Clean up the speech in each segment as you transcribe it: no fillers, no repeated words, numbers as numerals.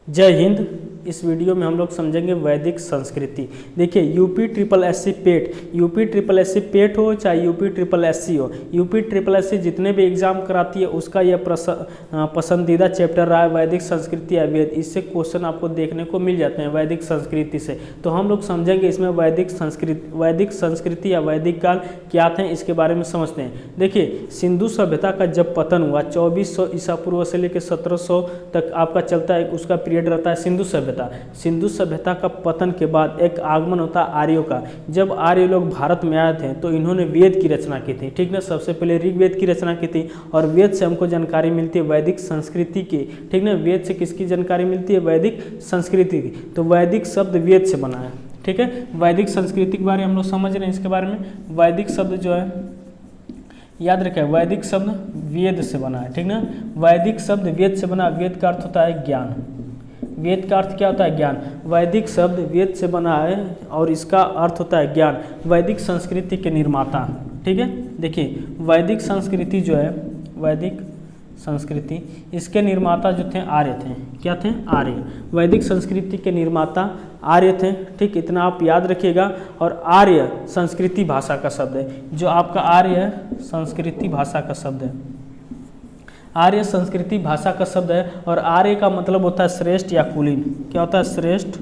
जय हिंद। इस वीडियो में हम लोग समझेंगे वैदिक संस्कृति। देखिए यूपी ट्रिपल एससी पेट हो चाहे यूपी ट्रिपल एससी हो, यूपी ट्रिपल एससी जितने भी एग्जाम कराती है उसका यह पसंदीदा चैप्टर रहा है वैदिक संस्कृति या वेद। इससे क्वेश्चन आपको देखने को मिल जाते हैं वैदिक संस्कृति से। तो हम लोग समझेंगे इसमें वैदिक संस्कृति या वैदिक काल क्या थे इसके बारे में समझते हैं। देखिए सिंधु सभ्यता का जब पतन हुआ 2400 ईसा पूर्व से लेकर 1700 तक आपका चलता है, उसका पीरियड रहता है सिंधु सभ्यता। सिंधु सभ्यता का पतन के बाद एक आगमन होता है आर्यों का। जब आर्य लोग भारत में आए थे तो इन्होंने वेद की रचना की थी, ठीक ना। सबसे पहले ऋग्वेद की रचना की थी और वेद से हमको जानकारी मिलती है वैदिक संस्कृति की, ठीक ना। वेद से किसकी जानकारी मिलती है? वैदिक संस्कृति की। तो वैदिक शब्द वेद से बना है, ठीक है। वैदिक संस्कृति के बारे में हम लोग समझ रहे हैं। इसके बारे में वैदिक शब्द जो है याद रखें, वैदिक शब्द वेद से बना है, ठीक ना। वैदिक शब्द वेद से बना। वेद का अर्थ होता है ज्ञान। वेद का अर्थ क्या होता है? ज्ञान। वैदिक शब्द वेद से बना है और इसका अर्थ होता है ज्ञान। वैदिक संस्कृति के निर्माता, ठीक है। देखिए वैदिक संस्कृति जो है, वैदिक संस्कृति इसके निर्माता जो थे आर्य थे। क्या थे? आर्य। वैदिक संस्कृति के निर्माता आर्य थे, ठीक। इतना आप याद रखिएगा। और आर्य संस्कृति भाषा का शब्द है। जो आपका आर्य है संस्कृति भाषा का शब्द है। आर्य संस्कृति भाषा का शब्द है और आर्य का मतलब होता है श्रेष्ठ या कुलीन। क्या होता है? श्रेष्ठ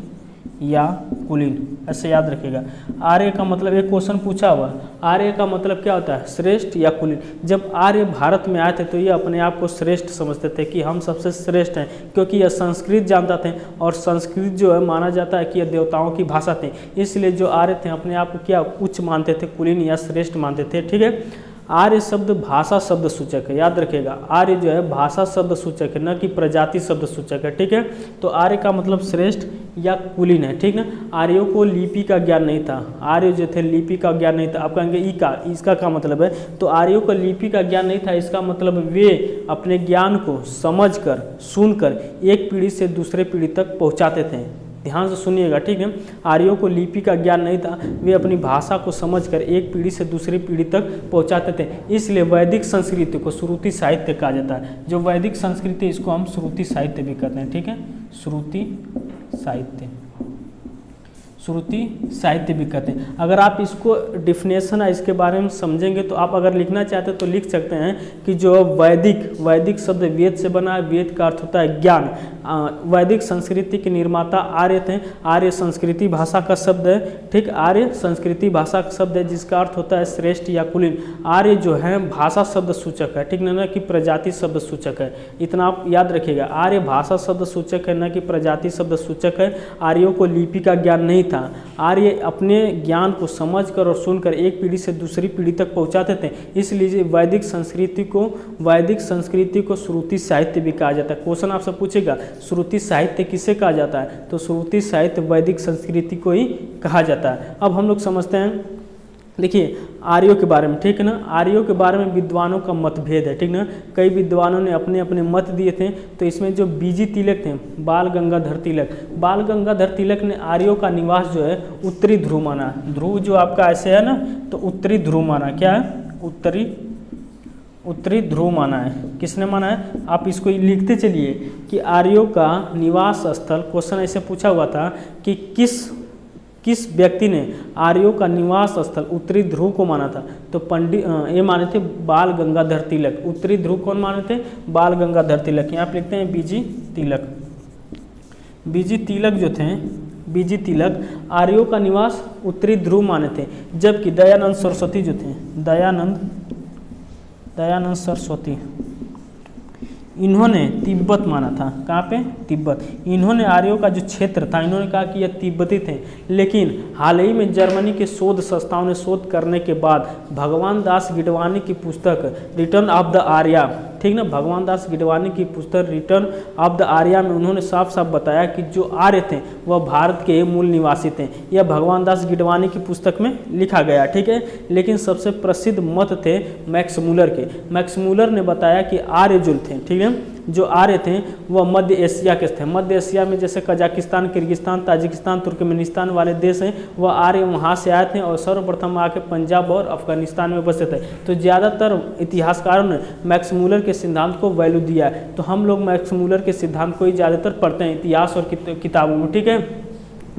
या कुलीन, ऐसे याद रखिएगा। आर्य का मतलब एक क्वेश्चन पूछा हुआ, आर्य का मतलब क्या होता है? श्रेष्ठ या कुलीन। जब आर्य भारत में आए थे तो ये अपने आप को श्रेष्ठ समझते थे कि हम सबसे श्रेष्ठ हैं, क्योंकि यह संस्कृत जानता थे और संस्कृत जो है माना जाता है कि यह देवताओं की भाषा थी। इसलिए जो आर्य थे अपने आप को क्या उच्च मानते थे, कुलीन या श्रेष्ठ मानते थे, ठीक है। आर्य शब्द भाषा शब्द सूचक है, याद रखिएगा। आर्य जो है भाषा शब्द सूचक है, न कि प्रजाति शब्द सूचक है, ठीक है। तो आर्य का मतलब श्रेष्ठ या कुलीन है, ठीक ना। आर्यों को लिपि का ज्ञान नहीं था। आर्य जो थे लिपि का ज्ञान नहीं था। आप कहेंगे इसका क्या मतलब है? तो आर्यों को लिपि का ज्ञान नहीं था। इसका मतलब वे अपने ज्ञान को समझकर सुनकर एक पीढ़ी से दूसरे पीढ़ी तक पहुँचाते थे। ध्यान से सुनिएगा, ठीक है। आर्यों को लिपि का ज्ञान नहीं था। वे अपनी भाषा को समझकर एक पीढ़ी से दूसरी पीढ़ी तक पहुंचाते थे। इसलिए वैदिक संस्कृति को श्रुति साहित्य कहा जाता है। जो वैदिक संस्कृति इसको हम श्रुति साहित्य भी कहते हैं, ठीक है। श्रुति साहित्य, श्रुति साहित्य भी कहते हैं। अगर आप इसको डिफिनेशन है इसके बारे में समझेंगे तो आप अगर लिखना चाहते हैं तो लिख सकते हैं कि जो वैदिक शब्द वेद से बना है। वेद का अर्थ होता है ज्ञान। वैदिक संस्कृति के निर्माता आर्य थे। आर्य संस्कृति भाषा का शब्द है, ठीक। आर्य संस्कृति भाषा का शब्द है जिसका अर्थ होता है श्रेष्ठ या कुलीन। आर्य जो है भाषा शब्द सूचक है, ठीक ना कि प्रजाति शब्द सूचक है। इतना आप याद रखिएगा। आर्य भाषा शब्द सूचक है, न कि प्रजाति शब्द सूचक है। आर्यों को लिपि का ज्ञान नहीं था। आर्य अपने ज्ञान को समझकर और सुनकर एक पीढ़ी से दूसरी पीढ़ी तक पहुंचाते थे। इसलिए वैदिक संस्कृति को श्रुति साहित्य भी कहा जाता है। क्वेश्चन आपसे पूछेगा श्रुति साहित्य किसे कहा जाता है? तो श्रुति साहित्य वैदिक संस्कृति को ही कहा जाता है। अब हम लोग समझते हैं, देखिए आर्यों के बारे में, ठीक है ना। आर्यों के बारे में विद्वानों का मतभेद है, ठीक ना। कई विद्वानों ने अपने अपने मत दिए थे। तो इसमें जो बीजी तिलक थे, बाल गंगाधर तिलक ने आर्यों का निवास जो है उत्तरी ध्रुव माना। ध्रुव जो आपका ऐसे है ना, तो उत्तरी ध्रुव माना। क्या है? उत्तरी ध्रुव माना है। किसने माना है? आप इसको लिखते चलिए कि आर्यों का निवास स्थल। क्वेश्चन ऐसे पूछा हुआ था कि किस व्यक्ति ने आर्यों का निवास स्थल उत्तरी ध्रुव को माना था? तो पंडित ये माने थे बाल गंगाधर तिलक। उत्तरी ध्रुव कौन माने थे? बाल गंगाधर तिलक। यहाँ पे लिखते हैं बीजी तिलक। बीजी तिलक जो थे, बीजी तिलक आर्यों का निवास उत्तरी ध्रुव माने थे। जबकि दयानंद सरस्वती जो थे, दयानंद सरस्वती, इन्होंने तिब्बत माना था। कहाँ पे? तिब्बत। इन्होंने आर्यों का जो क्षेत्र था इन्होंने कहा कि यह तिब्बती थे। लेकिन हाल ही में जर्मनी के शोध संस्थाओं ने शोध करने के बाद भगवान दास गिडवानी की पुस्तक रिटर्न ऑफ द आर्या, ठीक ना। भगवान दास गिडवानी की पुस्तक रिटर्न ऑफ द आर्या में उन्होंने साफ साफ बताया कि जो आर्य थे वह भारत के मूल निवासी थे। यह भगवान दास गिडवानी की पुस्तक में लिखा गया, ठीक है। लेकिन सबसे प्रसिद्ध मत थे मैक्स मूलर के। मैक्स मूलर ने बताया कि आर्य जो थे, ठीक है, जो आर्य थे वह मध्य एशिया के थे। मध्य एशिया में जैसे कजाकिस्तान, किर्गिस्तान, ताजिकिस्तान, तुर्कमेनिस्तान वाले देश हैं, वह आर्य वहाँ से आए थे और सर्वप्रथम आके पंजाब और अफगानिस्तान में बसे थे। तो ज़्यादातर इतिहासकारों ने मैक्स मुलर के सिद्धांत को वैल्यू दिया है। तो हम लोग मैक्स मुलर के सिद्धांत को ही ज़्यादातर पढ़ते हैं इतिहास और किताबों में, ठीक है।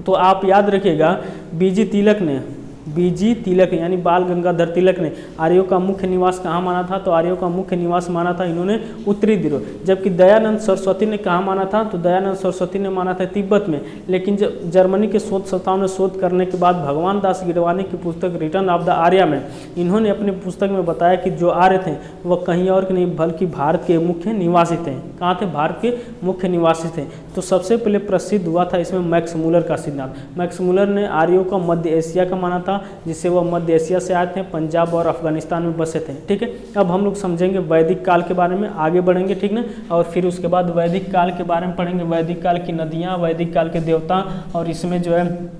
तो आप याद रखिएगा, बीजी तिलक यानी बाल गंगाधर तिलक ने आर्यों का मुख्य निवास कहाँ माना था? तो आर्यों का मुख्य निवास माना था इन्होंने उत्तरी ध्रुव। जबकि दयानंद सरस्वती ने कहाँ माना था? तो दयानंद सरस्वती ने माना था तिब्बत में। लेकिन जब जर्मनी के शोध संस्थाओं ने शोध करने के बाद भगवान दास गिरवानी की पुस्तक रिटर्न ऑफ द आर्या में इन्होंने अपनी पुस्तक में बताया कि जो आर्य थे वह कहीं और के नहीं बल्कि भारत के मुख्य निवासी थे। कहाँ थे? भारत के मुख्य निवासी थे। तो सबसे पहले प्रसिद्ध हुआ था इसमें मैक्स मुलर का सिद्धांत। मैक्स मुलर ने आर्यों को मध्य एशिया का माना था, जिससे वह मध्य एशिया से आए थे, पंजाब और अफगानिस्तान में बसे थे, ठीक है। अब हम लोग समझेंगे वैदिक काल के बारे में, आगे बढ़ेंगे, ठीक ना। और फिर उसके बाद वैदिक काल के बारे में पढ़ेंगे, वैदिक काल की नदियाँ, वैदिक काल के देवता, और इसमें जो है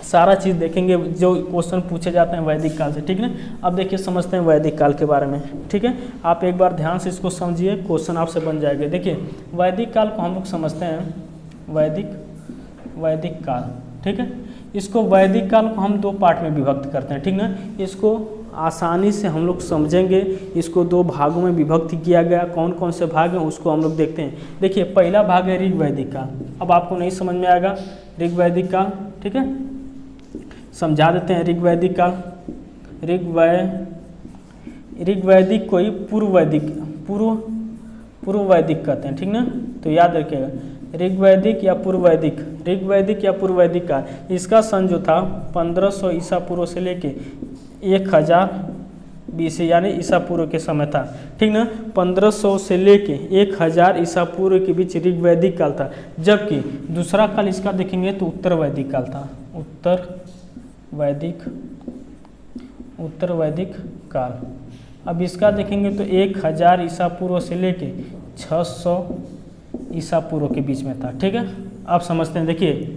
सारा चीज़ देखेंगे जो क्वेश्चन पूछे जाते हैं वैदिक काल से, ठीक ना। अब देखिए समझते हैं वैदिक काल के बारे में, ठीक है। आप एक बार ध्यान से इसको समझिए, क्वेश्चन आपसे बन जाएगा। देखिए वैदिक काल को हम लोग समझते हैं वैदिक काल, ठीक है। इसको वैदिक काल को हम दो पार्ट में विभक्त करते हैं, ठीक ना। इसको आसानी से हम लोग समझेंगे, इसको दो भागों में विभक्त किया गया। कौन कौन से भाग हैं उसको हम लोग देखते हैं। देखिए पहला भाग है ऋग वैदिक काल। अब आपको नहीं समझ में आएगा ऋग वैदिक काल, ठीक है, समझा देते हैं। ऋग वैदिक काल, ऋग वैदिक को ही पूर्व वैदिक कहते हैं, ठीक ना। तो याद रखिएगा ऋग वैदिक या पूर्व वैदिक काल। इसका सन जो था 1500 ईसा पूर्व से लेके 1000 BC यानी ईसा पूर्व के समय था, ठीक ना। 1500 से लेके 1000 ईसा पूर्व के बीच ऋग वैदिक काल था। जबकि दूसरा काल इसका देखेंगे तो उत्तर वैदिक काल था, उत्तर वैदिक काल। अब इसका देखेंगे तो 1000 ईसा पूर्व से लेके 600 ईसा पूर्व के बीच में था, ठीक है। आप समझते हैं। देखिए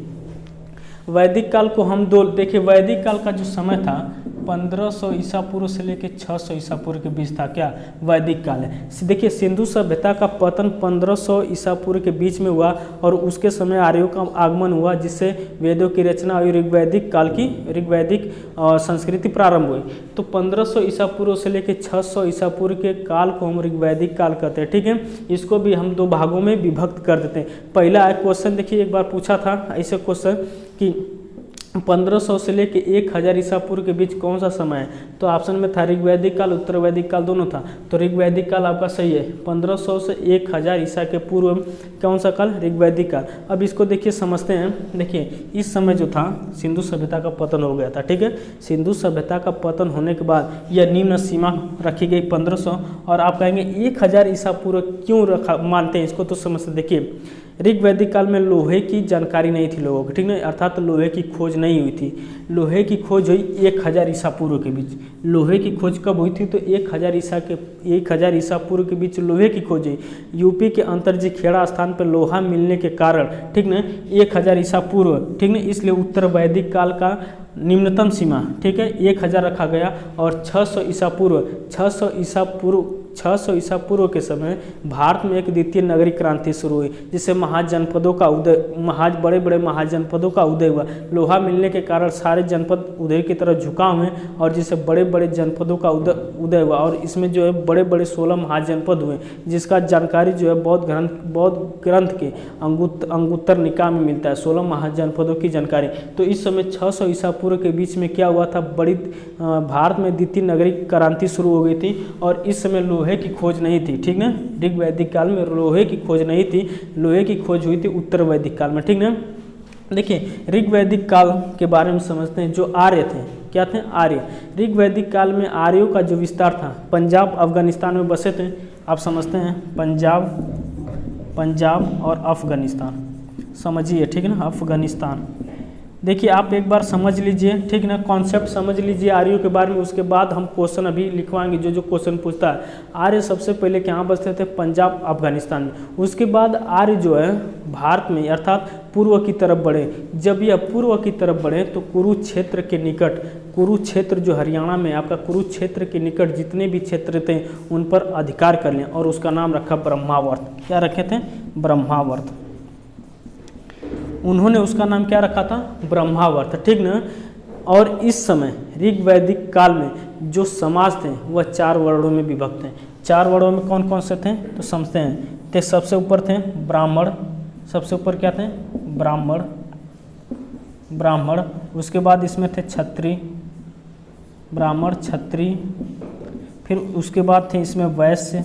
वैदिक काल को हम दो, देखिए वैदिक काल का जो समय था 1500 ईसा पूर्व से लेकर 600 ईसा पूर्व के बीच था, क्या वैदिक काल है। देखिए सिंधु सभ्यता का पतन 1500 ईसा पूर्व के बीच में हुआ और उसके समय आर्यों का आगमन हुआ, जिससे वेदों की रचना और ऋग्वैदिक काल की ऋग्वैदिक संस्कृति प्रारंभ हुई। तो 1500 ईसा पूर्व से लेकर 600 ईसा पूर्व के काल को हम ऋग्वैदिक काल कहते हैं, ठीक है। इसको भी हम दो भागों में विभक्त कर देते हैं। पहला क्वेश्चन देखिए, एक बार पूछा था ऐसे क्वेश्चन कि 1500 से लेके 1000 ईसा पूर्व के बीच कौन सा समय है? तो ऑप्शन में था ऋग्वैदिक काल, उत्तर वैदिक काल दोनों था। तो ऋग्वैदिक काल आपका सही है। 1500 से 1000 ईसा के पूर्व कौन सा काल? ऋग्वैदिक काल। अब इसको देखिए समझते हैं। देखिए इस समय जो था सिंधु सभ्यता का पतन हो गया था, ठीक है। सिंधु सभ्यता का पतन होने के बाद यह निम्न सीमा रखी गई 1500, और आप कहेंगे 1000 ईसा पूर्व क्यों रखा मानते हैं इसको? तो समझते देखिए ऋग्वैदिक काल में लोहे की जानकारी नहीं थी लोगों को, ठीक है, अर्थात लोहे की खोज नहीं हुई थी। लोहे की खोज हुई 1000 ईसा पूर्व के बीच। लोहे की खोज कब हुई थी? तो 1000 ईसा पूर्व के बीच लोहे की खोज हुई। यूपी के अंतरजी खेड़ा स्थान पर लोहा मिलने के कारण, ठीक ना, 1000 ईसा पूर्व, ठीक ना, इसलिए उत्तर वैदिक काल का निम्नतम सीमा, ठीक है, 1000 रखा गया। और 600 ईसा पूर्व के समय भारत में एक द्वितीय नगरीय क्रांति शुरू हुई, जिससे बड़े बड़े महाजनपदों का उदय हुआ। लोहा मिलने के कारण सारे जनपद उदय की तरफ झुकाव हुए और जिससे बड़े बड़े जनपदों का उदय हुआ। और इसमें जो है बड़े बड़े 16 महाजनपद हुए, जिसका जानकारी जो है बौद्ध ग्रंथ के अंगुत्तर निकाय में मिलता है, 16 महाजनपदों की जानकारी। तो इस समय 600 ईसा पूर्व के बीच में क्या हुआ था? भारत में द्वितीय नगरीय क्रांति शुरू हो गई थी और इस समय लोहे की खोज नहीं थी, ठीक ना। ऋग्वैदिक काल में लोहे की खोज नहीं थी, लोहे की खोज हुई थी उत्तर वैदिक काल में, ठीक ना। देखिए ऋग्वैदिक काल के बारे में समझते हैं। जो आर्य थे, क्या थे? आर्य। ऋग्वैदिक काल में आर्यों का जो विस्तार था, पंजाब अफगानिस्तान में बसे थे। आप समझते हैं पंजाब और अफगानिस्तान, समझिए, ठीक है ना, अफगानिस्तान। देखिए आप एक बार समझ लीजिए, ठीक ना, कॉन्सेप्ट समझ लीजिए आर्यों के बारे में। उसके बाद हम क्वेश्चन अभी लिखवाएंगे जो क्वेश्चन पूछता है। आर्य सबसे पहले कहाँ बसते थे? पंजाब अफगानिस्तान में। उसके बाद आर्य जो है भारत में अर्थात पूर्व की तरफ बढ़े। जब यह पूर्व की तरफ बढ़े तो कुरुक्षेत्र के निकट कुरुक्षेत्र जो हरियाणा में आपका कुरुक्षेत्र के निकट जितने भी क्षेत्र थे उन पर अधिकार कर लिया और उसका नाम रखा ब्रह्मावर्त। क्या रखे थे? ब्रह्मावर्त। उन्होंने उसका नाम क्या रखा था? ब्रह्मावर्त, ठीक ना। और इस समय ऋग वैदिक काल में जो समाज थे वह 4 वर्णों में विभक्त हैं। 4 वर्णों में कौन कौन से थे तो समझते हैं। तो सबसे ऊपर थे ब्राह्मण, सबसे ऊपर क्या थे? ब्राह्मण, ब्राह्मण। उसके बाद इसमें थे क्षत्रिय, ब्राह्मण क्षत्रिय। फिर उसके बाद थे इसमें वैश्य,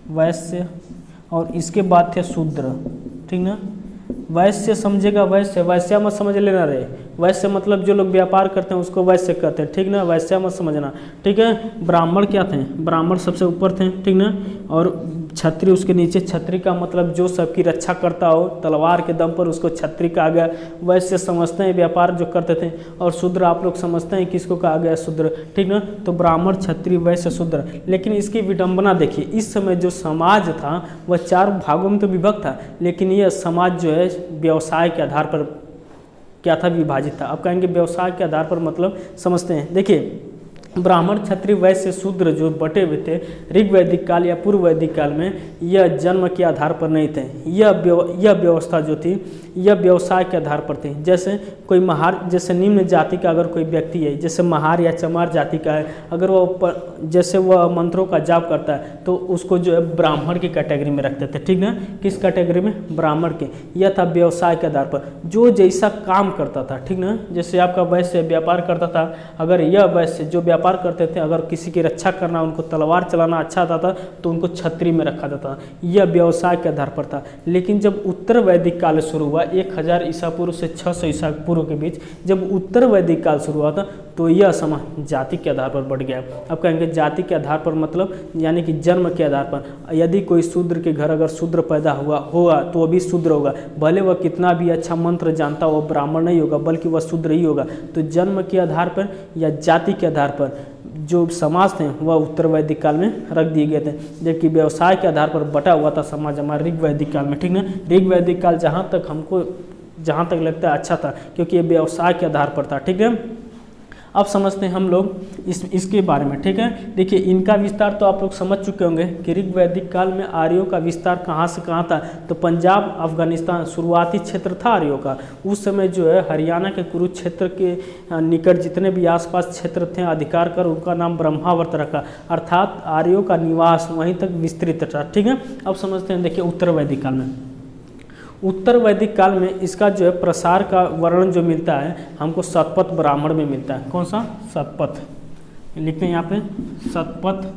वैश्य। और इसके बाद थे शूद्र, ठीक ना। वैश्य समझेगा, वैश्य वैश्या मत समझ लेना रे। वैश्य मतलब जो लोग व्यापार करते हैं उसको वैश्य कहते हैं, ठीक ना। वैश्या मत समझना, ठीक है। ब्राह्मण क्या थे? ब्राह्मण सबसे ऊपर थे, ठीक ना। और क्षत्रिय उसके नीचे। क्षत्रिय का मतलब जो सबकी रक्षा करता हो, तलवार के दम पर उसको क्षत्रिय कहा गया। वैश्य समझते हैं व्यापार जो करते थे। और शूद्र आप लोग समझते हैं किसको कहा गया? शूद्र, ठीक ना। तो ब्राह्मण, क्षत्रिय, वैश्य, शूद्र। लेकिन इसकी विडंबना देखिए, इस समय जो समाज था वह 4 भागों में तो विभक्त था, लेकिन यह समाज जो है व्यवसाय के आधार पर क्या था? विभाजित था। अब कहेंगे व्यवसाय के आधार पर मतलब समझते हैं। देखिए, ब्राह्मण, क्षत्रिय, वैश्य, शूद्र जो बटे हुए थे ऋग वैदिक काल या पूर्व वैदिक काल में, यह जन्म के आधार पर नहीं थे। यह व्यवस्था जो थी यह व्यवसाय के आधार पर थी। जैसे कोई महार, जैसे निम्न जाति का अगर कोई व्यक्ति है, जैसे महार या चमार जाति का है, अगर जैसे वह मंत्रों का जाप करता है तो उसको जो है ब्राह्मण की कैटेगरी में रखते थे, ठीक ना। किस कैटेगरी में? ब्राह्मण के। यह था व्यवसाय के आधार पर, जो जैसा काम करता था, ठीक ना। जैसे आपका वैश्य व्यापार करता था, अगर यह वैश्य जो व्यापार करते थे अगर किसी की रक्षा करना, उनको तलवार चलाना अच्छा आता था तो उनको क्षत्रिय में रखा जाता था। यह व्यवसाय के आधार पर था। लेकिन जब उत्तर वैदिक काल शुरू हुआ 1000 ईसा पूर्व से 600 ईसा पूर्व के बीच, जब उत्तर वैदिक काल शुरू हुआ था तो यह समाज जाति के आधार पर बढ़ गया। अब कहेंगे जाति के आधार पर मतलब यानी कि जन्म के आधार पर। यदि कोई शूद्र के घर अगर शूद्र पैदा होगा तो वह भी शूद्र होगा, भले वह कितना भी अच्छा मंत्र जानता हो, ब्राह्मण नहीं होगा बल्कि वह शूद्र ही होगा। तो जन्म के आधार पर या जाति के आधार पर जो समाज थे वह उत्तर वैदिक काल में रख दिए गए थे, जबकि व्यवसाय के आधार पर बटा हुआ था समाज हमारे ऋग वैदिक काल में, ठीक ना। ऋग वैदिक काल जहाँ तक लगता है अच्छा था, क्योंकि ये व्यवसाय के आधार पर था, ठीक है। अब समझते हैं हम लोग इसके बारे में, ठीक है। देखिए, इनका विस्तार तो आप लोग समझ चुके होंगे कि ऋग वैदिक काल में आर्यों का विस्तार कहाँ से कहाँ था। तो पंजाब, अफगानिस्तान शुरुआती क्षेत्र था आर्यों का। उस समय जो है हरियाणा के कुरुक्षेत्र के निकट जितने भी आसपास क्षेत्र थे अधिकार कर उनका नाम ब्रह्मावर्त रखा, अर्थात आर्यों का निवास वहीं तक विस्तृत था, ठीक है। अब समझते हैं, देखिए उत्तर वैदिक काल में, उत्तर वैदिक काल में इसका जो है प्रसार का वर्णन जो मिलता है हमको शतपथ ब्राह्मण में मिलता है। कौन सा? शतपथ, लिखते हैं यहाँ पे शतपथ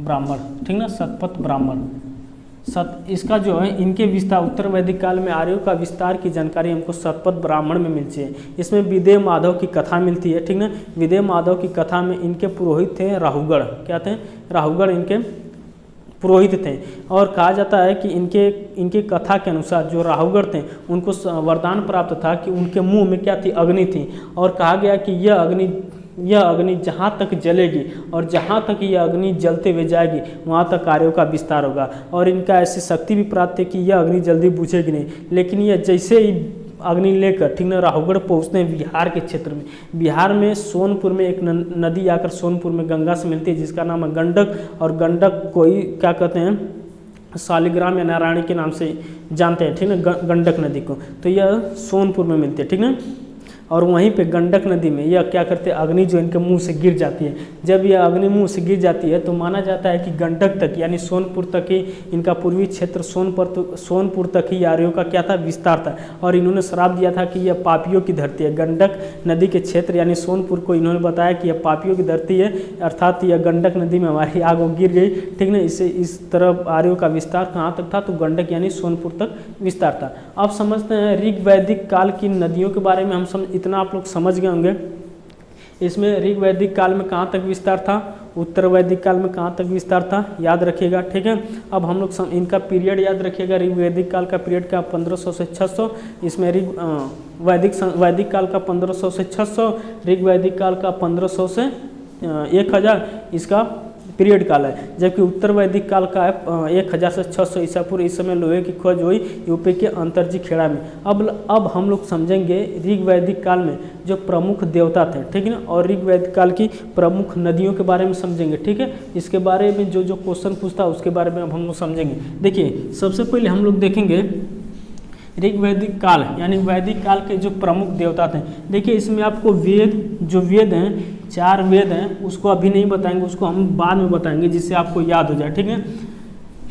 ब्राह्मण, ठीक ना। शतपथ ब्राह्मण इसका जो है इनके विस्तार उत्तर वैदिक काल में आर्यों का विस्तार की जानकारी हमको शतपथ ब्राह्मण में मिलती है। इसमें विदेह माधव की कथा मिलती है, ठीक ना। विदेह माधव की कथा में इनके पुरोहित थे राहुगढ़। क्या थे? राहुगढ़ इनके पुरोहित थे। और कहा जाता है कि इनके कथा के अनुसार जो राहुगढ़ थे उनको वरदान प्राप्त था कि उनके मुंह में क्या थी? अग्नि थी। और कहा गया कि यह अग्नि जहाँ तक जलेगी और जहाँ तक यह अग्नि जलते हुए जाएगी वहाँ तक आर्यों का विस्तार होगा। और इनका ऐसी शक्ति भी प्राप्त है कि यह अग्नि जल्दी बुझेगी नहीं। लेकिन यह जैसे ही अग्नि लेकर, ठीक ना, राहुगढ़ पहुँचते हैं बिहार के क्षेत्र में। बिहार में सोनपुर में एक नदी आकर सोनपुर में गंगा से मिलती है जिसका नाम है गंडक। और गंडक कोई क्या कहते हैं शालिग्राम या नारायणी के नाम से जानते हैं, ठीक ना, गंडक नदी को। तो यह सोनपुर में मिलती है, ठीक ना। और वहीं पे गंडक नदी में यह क्या करते हैं? अग्नि जो इनके मुंह से गिर जाती है। जब यह अग्नि मुंह से गिर जाती है तो माना जाता है कि गंडक तक यानी सोनपुर तक ही इनका पूर्वी क्षेत्र सोनपुर तक ही आर्यों का क्या था? विस्तार था। और इन्होंने श्राप दिया था कि यह पापियों की धरती है। गंडक नदी के क्षेत्र यानी सोनपुर को इन्होंने बताया कि यह पापियों की धरती है, अर्थात यह गंडक नदी में हमारी आग गिर गई, ठीक ना। इससे इस तरफ आर्यों का विस्तार कहाँ तक था? तो गंडक यानी सोनपुर तक विस्तार था। अब समझते हैं ऋग वैदिक काल की नदियों के बारे में। हम इतना आप लोग समझ गए होंगे। इसमें ऋग वैदिक काल में कहाँ तक विस्तार था, उत्तर वैदिक काल में कहाँ तक विस्तार था, याद रखिएगा, ठीक है। अब हम लोग इनका पीरियड याद रखिएगा। ऋग वैदिक काल का पीरियड का 1500 से 600, इसमें वैदिक काल का 1500 से 600, ऋग वैदिक काल का 1500 से 1000, इसका पीरियड काल है, जबकि उत्तर वैदिक काल का है 1000 से 600 ईसा पूर्व। इस समय लोहे की खोज हुई यूपी के अंतर्जी खेड़ा में। अब हम लोग समझेंगे ऋग वैदिक काल में जो प्रमुख देवता थे, ठीक है ना, और ऋग वैदिक काल की प्रमुख नदियों के बारे में समझेंगे, ठीक है। इसके बारे में जो जो क्वेश्चन पूछता है उसके बारे में अब हम लोग समझेंगे। देखिए सबसे पहले हम लोग देखेंगे ऋग वैदिक काल यानी वैदिक काल के जो प्रमुख देवता थे। देखिए इसमें आपको जो वेद हैं 4 वेद हैं, उसको अभी नहीं बताएंगे, उसको हम बाद में बताएंगे जिससे आपको याद हो जाए, ठीक है।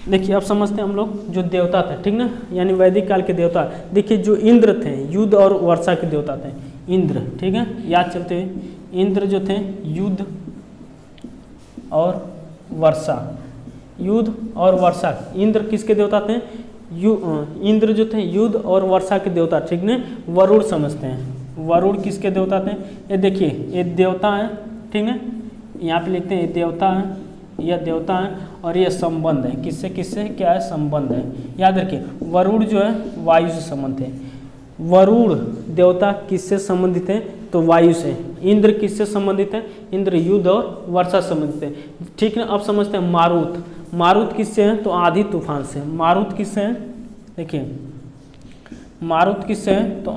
देखिए अब समझते हैं हम लोग जो देवता थे, ठीक ना, यानी वैदिक काल के देवता। देखिए जो इंद्र थे युद्ध और वर्षा के देवता थे, इंद्र, ठीक है, याद चलते हुए इंद्र जो थे युद्ध और वर्षा, युद्ध और वर्षा। इंद्र किसके देवता थे? इंद्र जो थे युद्ध और वर्षा के देवता, ठीक ने। वरुण समझते हैं, वरुण किसके देवता थे? ये देखिए ये देवता है, ठीक है, यहाँ पे लिखते हैं ये देवता है, यह देवता है और ये संबंध है, किससे किससे क्या है? संबंध है। याद रखिए वरुण जो है वायु से संबंधित है। वरुण देवता किससे संबंधित है? तो वायु से। इंद्र किससे संबंधित है? इंद्र युद्ध और वर्षा संबंधित है, ठीक है। अब समझते हैं मारुत। मारुत किससे है? तो आंधी तूफान से। मारुत किससे है? देखिए मारुत किससे है? तो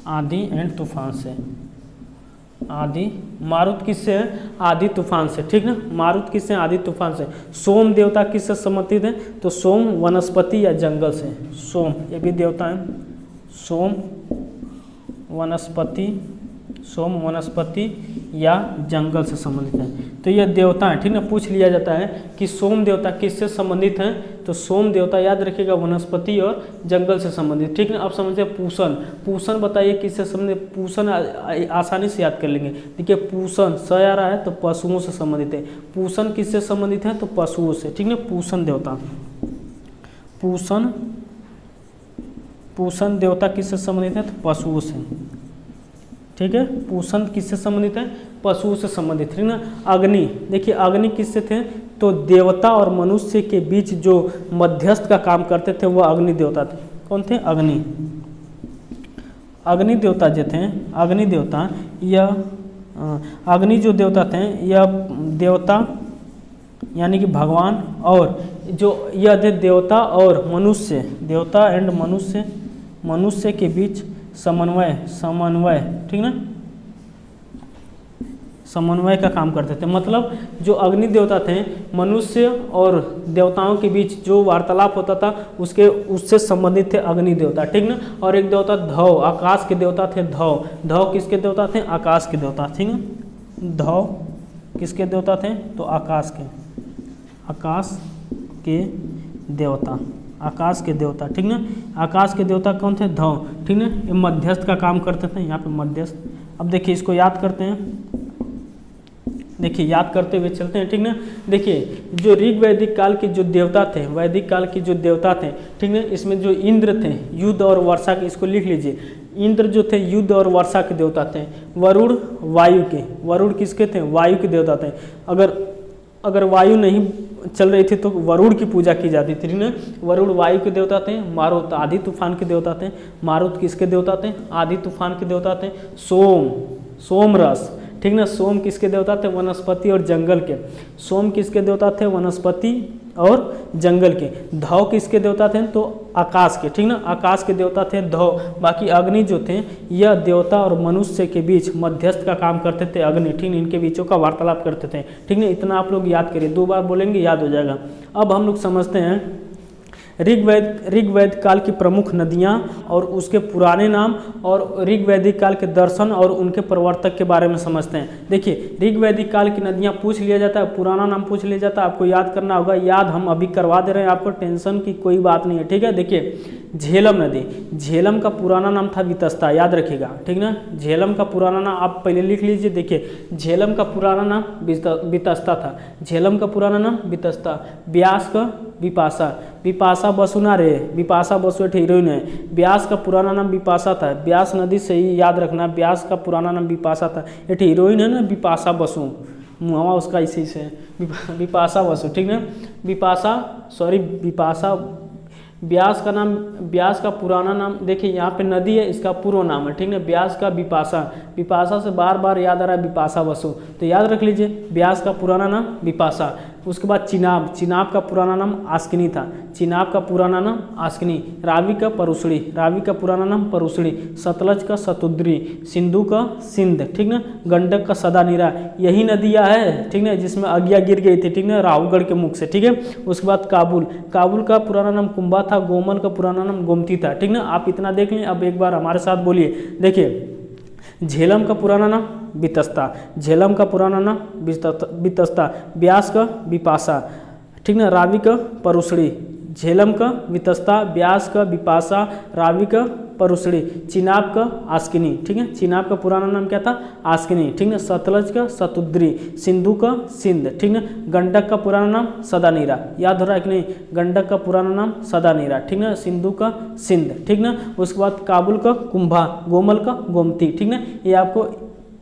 आंधी एंड तूफान से। आंधी मारुत किससे है? आंधी तूफान से, ठीक ना। मारुत किससे? आंधी तूफान से। सोम देवता किससे संबंधित है? तो सोम वनस्पति या जंगल से। सोम ये भी देवता है, सोम वनस्पति या जंगल से संबंधित है। तो ये देवता है, ठीक ना। पूछ लिया जाता है कि सोम देवता किससे संबंधित हैं? तो सोम देवता याद रखिएगा वनस्पति और जंगल से संबंधित, ठीक ना। अब समझते हैं पूषण। पूषण बताइए किससे संबंधित? पूषण आसानी से याद कर लेंगे। देखिए पूषण स आ रहा है तो पशुओं से संबंधित है। पूषण किससे संबंधित है? तो पशुओं से, ठीक ना। पूषण देवता, पूषण देवता किससे संबंधित है? तो पशुओं से, ठीक है। पूषण किससे संबंधित है? पशुओं से संबंधित, ठीक ना। अग्नि, देखिए अग्नि किससे थे? तो देवता और मनुष्य के बीच जो मध्यस्थ का काम करते थे वो अग्नि देवता थे। कौन थे? अग्नि। अग्नि देवता जो थे, अग्नि देवता या अग्नि जो देवता थे यह देवता यानी कि भगवान, और जो यह थे देवता और मनुष्य, देवता एंड मनुष्य के बीच समन्वय, ठीक ना, समन्वय का काम करते थे। मतलब जो अग्नि देवता थे मनुष्य और देवताओं के बीच जो वार्तालाप होता था उससे संबंधित थे अग्नि देवता, ठीक ना। और एक देवता धौ, आकाश के देवता थे धौ। धौ किसके देवता थे? आकाश के देवता, ठीक ना। धौ किसके देवता थे? तो आकाश के देवता, ठीक ना। आकाश के देवता कौन थे? धौ, ठीक ना। ये मध्यस्थ का काम करते थे, यहाँ पे मध्यस्थ। अब देखिए इसको याद करते हैं, देखिए याद करते हुए चलते हैं, ठीक ना। देखिए जो ऋग वैदिक काल के जो देवता थे, वैदिक काल के जो देवता थे, ठीक ना, इसमें जो इंद्र थे युद्ध और वर्षा के, इसको लिख लीजिए। इंद्र जो थे युद्ध और वर्षा के देवता थे। वरुण वायु के, वरुण किसके थे? वायु के देवता थे। अगर वायु नहीं चल रही थी तो वरुण की पूजा की जाती थी, ठीक ना। वरुण वायु के देवता थे। मारुत आंधी तूफान के देवता थे। मारुत किसके देवता थे? आंधी तूफान के देवता थे। सोमरस, ठीक ना। सोम किसके देवता थे? वनस्पति और जंगल के। सोम किसके देवता थे? वनस्पति और जंगल के। धौ किसके देवता थे? तो आकाश के, ठीक ना। आकाश के देवता थे धौ। बाकी अग्नि जो थे यह देवता और मनुष्य के बीच मध्यस्थ का काम करते थे अग्नि, ठीक ना। इनके बीचों का वार्तालाप करते थे, ठीक ना। इतना आप लोग याद करिए, 2 बार बोलेंगे याद हो जाएगा। अब हम लोग समझते हैं ऋग्वेद काल की प्रमुख नदियाँ और उसके पुराने नाम, और ऋग्वैदिक काल के दर्शन और उनके प्रवर्तक के बारे में समझते हैं। देखिए ऋग्वैदिक काल की नदियाँ पूछ लिया जाता है, पुराना नाम पूछ लिया जाता है, आपको याद करना होगा। याद हम अभी करवा दे रहे हैं, आपको टेंशन की कोई बात नहीं है, ठीक है। देखिए झेलम नदी, झेलम का पुराना नाम था वितस्ता, याद रखिएगा, ठीक ना। झेलम का पुराना नाम आप पहले लिख लीजिए। देखिए झेलम का पुराना नाम वितस्ता था। झेलम का पुराना नाम वितस्ता। ब्यास का विपाशा बसु ना रे, विपाशा बसु एक हीरोइन है। ब्यास का पुराना नाम विपाशा था। ब्यास नदी से ही याद रखना, ब्यास का पुराना नाम विपाशा था। एक हीरोइन है ना विपाशा बसु, मुहावा उसका इसी से विपाशा बसु, ठीक ना। विपाशा ब्यास का नाम, ब्यास का पुराना नाम, देखिए यहाँ पे नदी है, इसका पूर्व नाम है, ठीक है। ब्यास का विपाशा, विपाशा से बार बार याद आ रहा है विपाशा बसु, तो याद रख लीजिए ब्यास का पुराना नाम विपाशा। उसके बाद चिनाब, चिनाब का पुराना नाम आस्किनी था, चिनाब का पुराना नाम आस्किनी। रावी का परुसड़ी, रावी का पुराना नाम परुसड़ी। सतलज का सतुद्री, सिंधु का सिंध, ठीक ना। गंडक का सदानीरा, यही नदियाँ है, ठीक ना, जिसमें अगिया गिर गई थी, ठीक ना, राहुलगढ़ के मुख से, ठीक है। उसके बाद काबुल, काबुल का पुराना नाम कुंभा था, गोमल का पुराना नाम गोमती था, ठीक ना। आप इतना देख लें। अब एक बार हमारे साथ बोलिए, देखिए झेलम का पुराना नाम बितस्ता, झेलम का पुराना नाम बितस्ता। ब्यास का विपाशा, ठीक ना। रावी का परुसड़ी, झेलम का वितस्ता, ब्यास का विपाशा, रावी का परुसड़ी। चिनाब का आस्किनी, ठीक है, चिनाब का पुराना नाम क्या था, आस्किनी, ठीक ना। सतलज का सतुद्री, सिंधु का सिंध, ठीक ना। गंडक का पुराना नाम सदानीरा, याद हो रहा है कि नहीं, गंडक का पुराना नाम सदानीरा, ठीक ना। सिंधु का सिंध, ठीक ना। उसके बाद काबुल का कुंभा, गोमल का गोमती, ठीक ना। ये आपको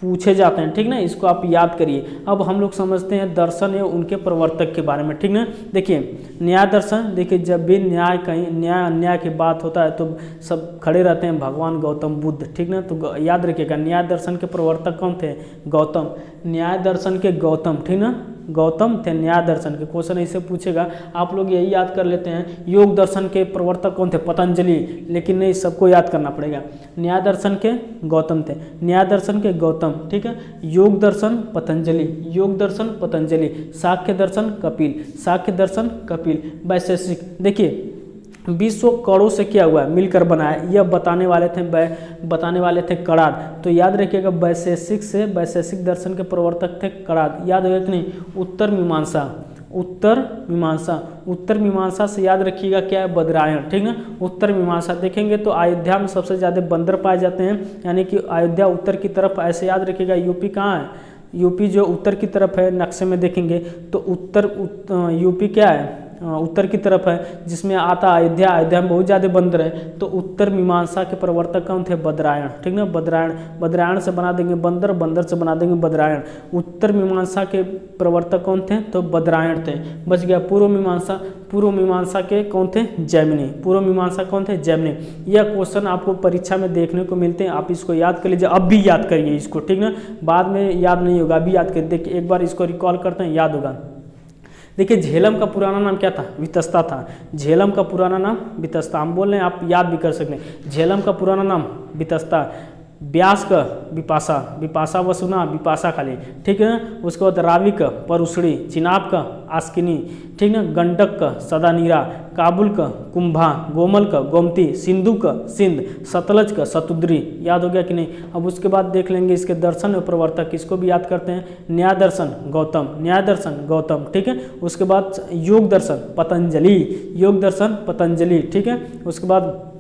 पूछे जाते हैं, ठीक ना, इसको आप याद करिए। अब हम लोग समझते हैं दर्शन एवं उनके प्रवर्तक के बारे में, ठीक ना। देखिए न्याय दर्शन, देखिए जब भी न्याय कहीं न्याय अन्याय की बात होता है तो सब खड़े रहते हैं भगवान गौतम बुद्ध, ठीक ना। तो याद रखिएगा न्याय दर्शन के प्रवर्तक कौन थे, गौतम। न्याय दर्शन के गौतम, ठीक ना, गौतम थे न्याय दर्शन के। क्वेश्चन ऐसे पूछेगा, आप लोग यही याद कर लेते हैं योग दर्शन के प्रवर्तक कौन थे, पतंजलि, लेकिन नहीं, सबको याद करना पड़ेगा। न्याय दर्शन के गौतम थे, न्याय दर्शन के गौतम, ठीक है। योग दर्शन पतंजलि, योग दर्शन पतंजलि। सांख्य दर्शन कपिल, सांख्य दर्शन कपिल। वैशेषिक, देखिए विश्व कणों से क्या हुआ है, मिलकर बनाया, यह बताने वाले थे कणाद। तो याद रखिएगा वैशेषिक से, वैशेषिक दर्शन के प्रवर्तक थे कणाद, याद होगा कि नहीं। उत्तर मीमांसा, उत्तर मीमांसा, उत्तर मीमांसा से याद रखिएगा क्या है, बद्रायण, ठीक ना। उत्तर मीमांसा देखेंगे तो अयोध्या में सबसे ज़्यादा बंदर पाए जाते हैं, यानी कि अयोध्या उत्तर की तरफ, ऐसे याद रखिएगा। यूपी कहाँ है, यूपी जो उत्तर की तरफ है, नक्शे में देखेंगे तो यूपी क्या है, उत्तर की तरफ है, जिसमें आता अयोध्या, अयोध्या में बहुत ज़्यादा बंदर है। तो उत्तर मीमांसा के प्रवर्तक कौन थे, बद्रायण, ठीक ना। बद्रायण, बद्रायण से बना देंगे बंदर, बंदर से बना देंगे बद्रायण। उत्तर मीमांसा के प्रवर्तक कौन थे, तो बद्रायण थे। बच गया पूर्व मीमांसा, पूर्व मीमांसा के कौन थे, जैमिनी, पूर्व मीमांसा कौन थे, जैमिनी। यह क्वेश्चन आपको परीक्षा में देखने को मिलते हैं, आप इसको याद कर लीजिए, अब भी याद करिए इसको, ठीक ना, बाद में याद नहीं होगा, अभी याद करिए। देखिए एक बार इसको रिकॉल करते हैं, याद होगा। देखिए झेलम का पुराना नाम क्या था, वितस्ता था, झेलम का पुराना नाम वितस्ता। हम बोल रहे हैं, आप याद भी कर सकते हैं, झेलम का पुराना नाम वितस्ता। ब्यास का विपाशा, विपाशा वसुना, विपाशा खाली, ठीक है ना। उसके बाद रावी का परुसड़ी, चिनाब का आस्किनी, ठीक है। गंडक का सदानीरा, काबुल का कुंभा, गोमल का गोमती, सिंधु का सिंध, सतलज का सतुद्री, याद हो गया कि नहीं। अब उसके बाद देख लेंगे इसके दर्शन और प्रवर्तक, इसको भी याद करते हैं। न्याय दर्शन गौतम, न्याय दर्शन गौतम, ठीक है। उसके बाद योग दर्शन पतंजलि, योग दर्शन पतंजलि, ठीक है। उसके बाद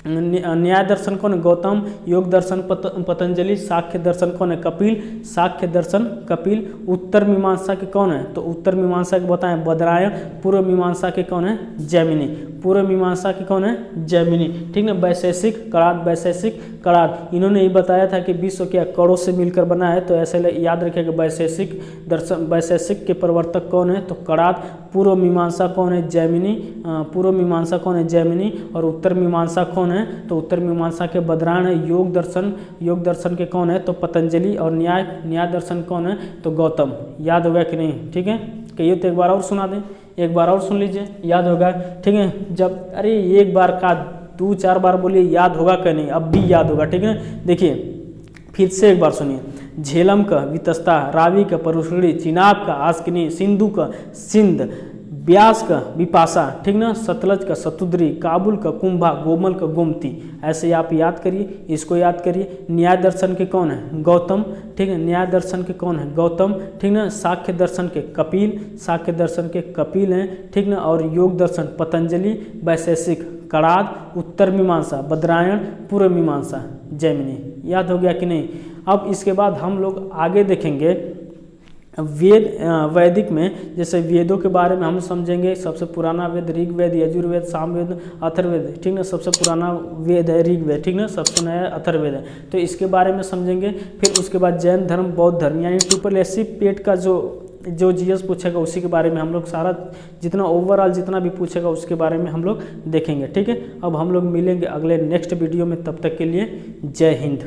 न्याय दर्शन कौन है, गौतम। योग दर्शन पतंजलि। सांख्य दर्शन कौन है, कपिल, सांख्य दर्शन कपिल। उत्तर मीमांसा के कौन है, तो उत्तर मीमांसा के बताएं बद्रायण। पूर्व मीमांसा के कौन है, जैमिनी, पूर्व मीमांसा के कौन है, जैमिनी, ठीक ना। वैशेषिक कणाद, वैशेषिक कणाद, इन्होंने ये बताया था कि विश्व क्या कणों से मिलकर बना है, तो ऐसे याद रखिएगा वैशेषिक दर्शन, वैशेषिक के प्रवर्तक कौन है, तो कणाद। पूर्व मीमांसा कौन है, जैमिनी, पूर्व मीमांसा कौन है, जैमिनी। और उत्तर मीमांसा कौन है, तो उत्तर मीमांसा के बद्रायण है। योग दर्शन के कौन है, तो पतंजलि। और न्याय दर्शन कौन है, तो गौतम। याद होगा कि नहीं, ठीक है। कहिए तो एक बार और सुना दें, एक बार और सुन लीजिए, याद होगा, ठीक है। जब अरे एक बार का 2-4 बार बोलिए, याद होगा कि नहीं, अब भी याद होगा, ठीक है। देखिए फिर से एक बार सुनिए। झेलम का वितस्ता, रावी का परुसड़ी, चिनाब का आस्किनी, सिंधु का सिंध, ब्यास का विपाशा, ठीक ना। सतलज का सतुद्री, काबुल का कुंभा, गोमल का गोमती। ऐसे आप याद करिए, इसको याद करिए। न्याय दर्शन के कौन है, गौतम, ठीक है। न्याय दर्शन के कौन है, गौतम, ठीक ना। सांख्य दर्शन के कपिल, सांख्य दर्शन के कपिल हैं, ठीक ना। और योग दर्शन पतंजलि, वैशेषिक कणाद, उत्तर मीमांसा बद्रायण, पूर्व मीमांसा जैमिनी। याद हो गया कि नहीं। अब इसके बाद हम लोग आगे देखेंगे वैदिक में जैसे वेदों के बारे में हम समझेंगे। सबसे पुराना वेद ऋग्वेद, यजुर्वेद, सामवेद, अथर्ववेद, ठीक ना। सबसे पुराना वेद है ऋग्वेद, ठीक ना। सबसे नया अथर्ववेद है, तो इसके बारे में समझेंगे। फिर उसके बाद जैन धर्म, बौद्ध धर्म, यानी SSC पेट का जो जीएस पूछेगा उसी के बारे में हम लोग सारा जितना ओवरऑल जितना भी पूछेगा उसके बारे में हम लोग देखेंगे, ठीक है। अब हम लोग मिलेंगे अगले नेक्स्ट वीडियो में, तब तक के लिए जय हिंद।